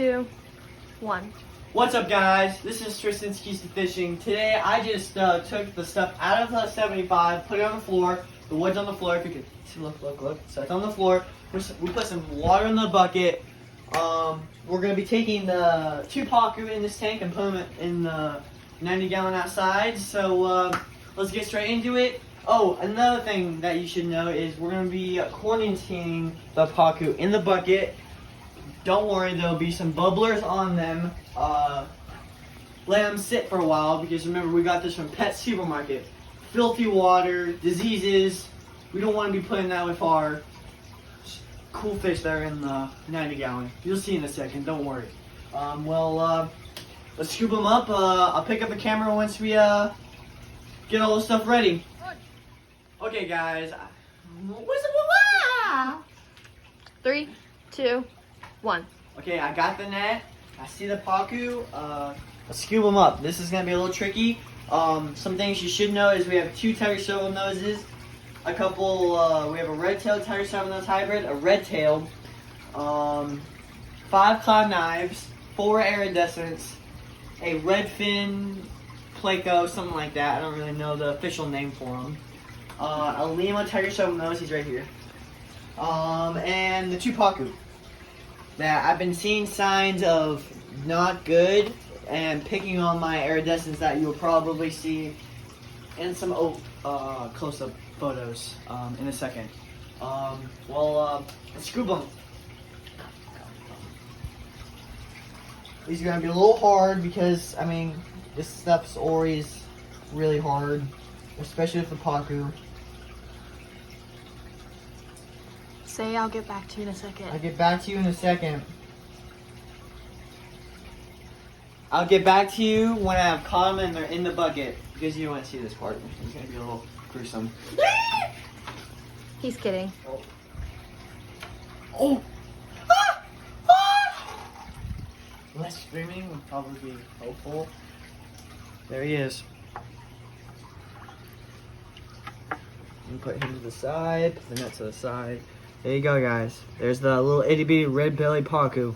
2, 1. What's up, guys? This is Tristan Skeesy Fishing. Today I just took the stuff out of the 75, put it on the floor. The wood's on the floor. If you could see, look. So it's on the floor. We put some water in the bucket. We're gonna be taking the 2 Pacu in this tank and put them in the 90-gallon outside. So let's get straight into it. Oh, another thing that you should know is we're gonna be quarantining the Pacu in the bucket. Don't worry, there'll be some bubblers on them. Let them sit for a while because remember, we got this from Pet Supermarket. Filthy water, diseases. We don't want to be putting that with our cool fish that are in the 90-gallon. You'll see in a second, don't worry. Let's scoop them up. I'll pick up the camera once we get all the stuff ready. Okay, guys. 3, 2, 1. Okay, I got the net. I see the Pacu. Let's scoop them up. This is gonna be a little tricky. Some things you should know is we have 2 tiger shovel noses, a couple. We have a red-tailed tiger shovel nose hybrid, a red-tailed, 5 cloud knives, 4 iridescents, a redfin Pacu, something like that. I don't really know the official name for them. A Lima tiger shovel nose. He's right here. And the 2 Pacu that I've been seeing signs of not good and picking on my iridescents that you'll probably see in some close-up photos in a second. Let's scoop them. These are gonna be a little hard because I mean this stuff's always really hard, especially with the Pacu. Say I'll get back to you in a second. I'll get back to you in a second. I'll get back to you when I have caught them and they're in the bucket because you don't want to see this part. It's gonna be a little gruesome. He's kidding. Oh! Less screaming would probably be helpful. There he is. And put him to the side, put the net to the side. There you go, guys. There's the little itty bitty red belly Pacu.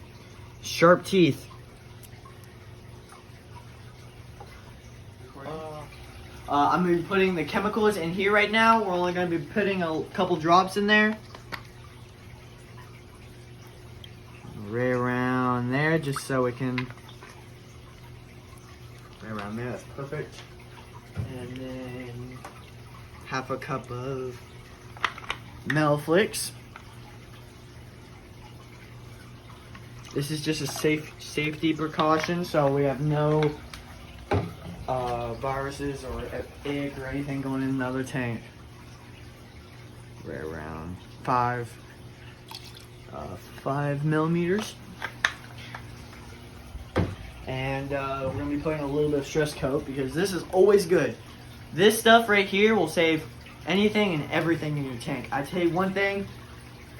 Sharp teeth. I'm going to be putting the chemicals in here right now. We're only going to be putting a couple drops in there. Right around there, just so it can... Right around there, that's perfect. And then... half a cup of Melflix. This is just a safety precaution, so we have no viruses or egg or anything going in another tank. Right around 5 millimeters. And we're gonna be putting a little bit of stress coat because this is always good. This stuff right here will save anything and everything in your tank. I tell you one thing,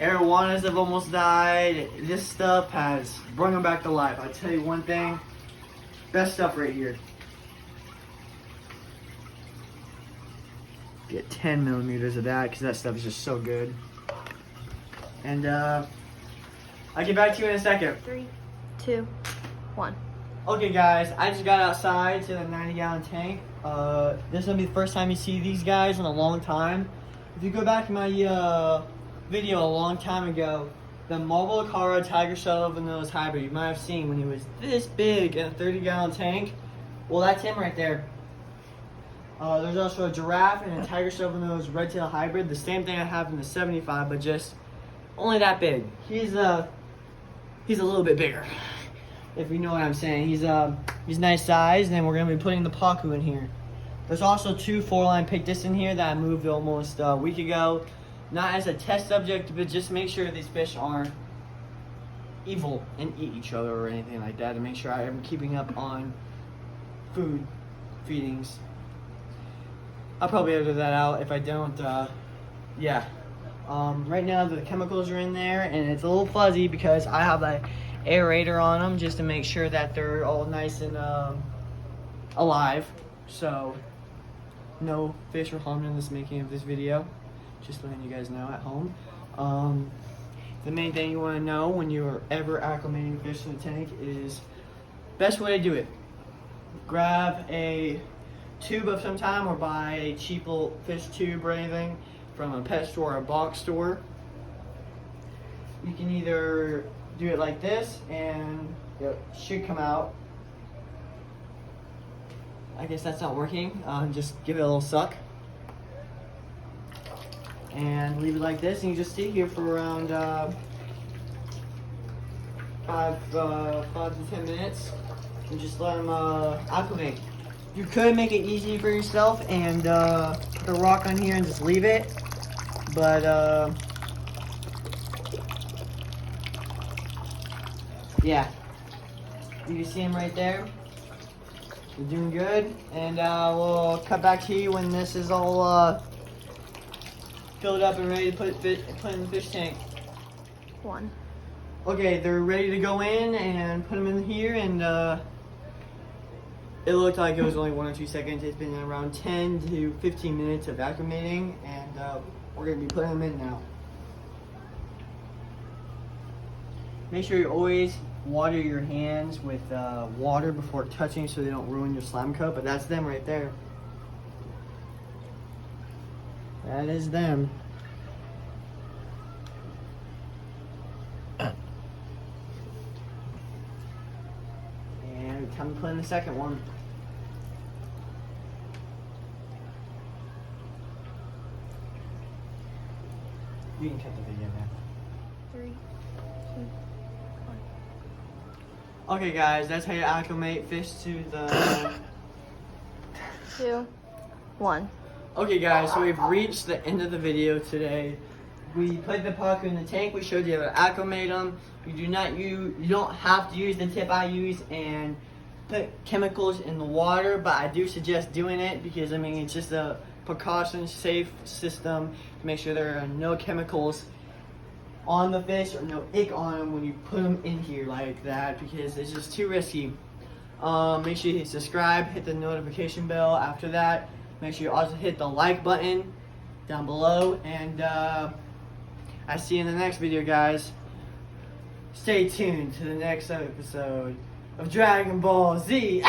arowanas have almost died. This stuff has brought them back to life. I tell you one thing, best stuff right here. Get 10 millimeters of that because that stuff is just so good. And I'll get back to you in a second. 3, 2, 1. Okay, guys, I just got outside to the 90-gallon tank. This is gonna be the first time you see these guys in a long time. If you go back to my video a long time ago, the Marble Colorado Tiger Shovel Nose Hybrid you might have seen when he was this big in a 30-gallon tank. Well, that's him right there. There's also a giraffe and a Tiger Shovel Nose Red Tail Hybrid, the same thing I have in the 75, but just only that big. He's a little bit bigger, if you know what I'm saying. He's nice size, and then we're gonna be putting the Pacu in here. There's also 2 4-line pictus in here that I moved almost a week ago, not as a test subject, but just make sure these fish aren't evil and eat each other or anything like that, to make sure I am keeping up on food feedings. I'll probably edit that out. If I don't, yeah. Right now the chemicals are in there and it's a little fuzzy because I have a aerator on them just to make sure that they're all nice and alive. So no fish were harmed in this making of this video. Just letting you guys know at home. the main thing you want to know when you're ever acclimating fish in the tank is best way to do it. Grab a tube of some time or buy a cheap little fish tube or anything from a pet store or a box store. You can either do it like this and it should come out. I guess that's not working. Just give it a little suck. And leave it like this, and you just stay here for around 5 to 10 minutes, and just let them acclimate. You could make it easy for yourself and put a rock on here and just leave it, but yeah, you can see them right there. They're doing good, and we'll cut back to you when this is all filled up and ready to put in the fish tank. 1. Okay, they're ready to go in and put them in here, and it looked like it was only 1 or 2 seconds. It's been around 10 to 15 minutes of acclimating, and we're going to be putting them in now. Make sure you always water your hands with water before touching so they don't ruin your slime coat, but that's them right there. That is them. And time to put in the second one. You can cut the video now. 3, 2, 1. Okay guys, that's how you acclimate fish to the 2, 1. Okay guys, so we've reached the end of the video today. We put the Pacu in the tank, we showed you how to acclimate them. You don't have to use the tip I use and put chemicals in the water, but I do suggest doing it because I mean it's just a precaution, safe system to make sure there are no chemicals on the fish or no ick on them when you put them in here like that because it's just too risky. Make sure you subscribe, hit the notification bell after that. Make sure you also hit the like button down below, and I see you in the next video, guys. Stay tuned to the next episode of Dragon Ball Z.